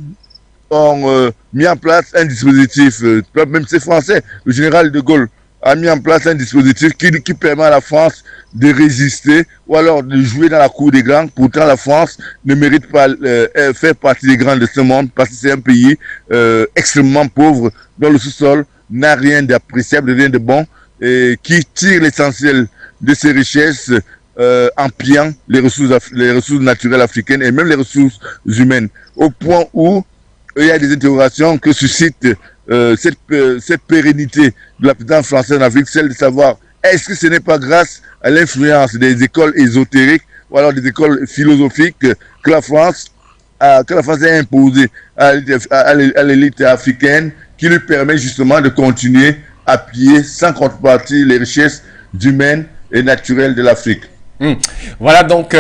mis en place un dispositif, même ces Français, le général de Gaulle a mis en place un dispositif qui permet à la France de résister ou alors de jouer dans la cour des grands. Pourtant, la France ne mérite pas faire partie des grands de ce monde parce que c'est un pays extrêmement pauvre dont le sous-sol n'a rien d'appréciable, rien de bon et qui tire l'essentiel de ses richesses en pillant les ressources naturelles africaines et même les ressources humaines, au point où il y a des interrogations que suscite cette pérennité de la présidence française en Afrique, celle de savoir est-ce que ce n'est pas grâce à l'influence des écoles ésotériques ou alors des écoles philosophiques que la France a imposé à l'élite africaine qui lui permet justement de continuer à piller sans contrepartie les richesses humaines et naturelles de l'Afrique. Voilà donc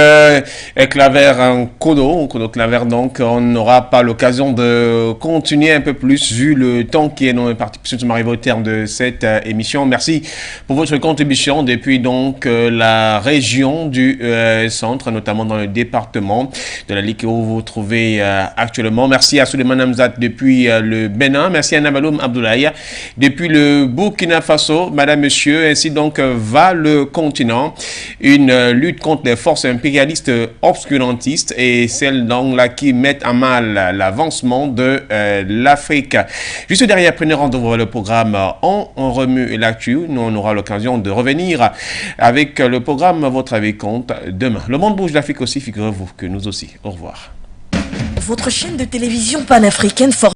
Claver Kodo Claver, donc on n'aura pas l'occasion de continuer un peu plus vu le temps qui est dans le parti. Nous sommes arrivés au terme de cette émission. Merci pour votre contribution depuis donc la région du centre, notamment dans le département de la Ligue où vous vous trouvez actuellement. Merci à Souleymane Hamzat depuis le Bénin. Merci à Nabaloum Abdoulaye depuis le Burkina Faso. Madame, monsieur, ainsi donc va le continent. Une lutte contre les forces impérialistes obscurantistes et celles donc là qui mettent à mal l'avancement de l'Afrique. Juste derrière, prenez rendez-vous le programme On remue l'actu. Nous on aura l'occasion de revenir avec le programme Votre avis compte demain. Le monde bouge, l'Afrique aussi, figurez-vous que nous aussi. Au revoir. Votre chaîne de télévision panafricaine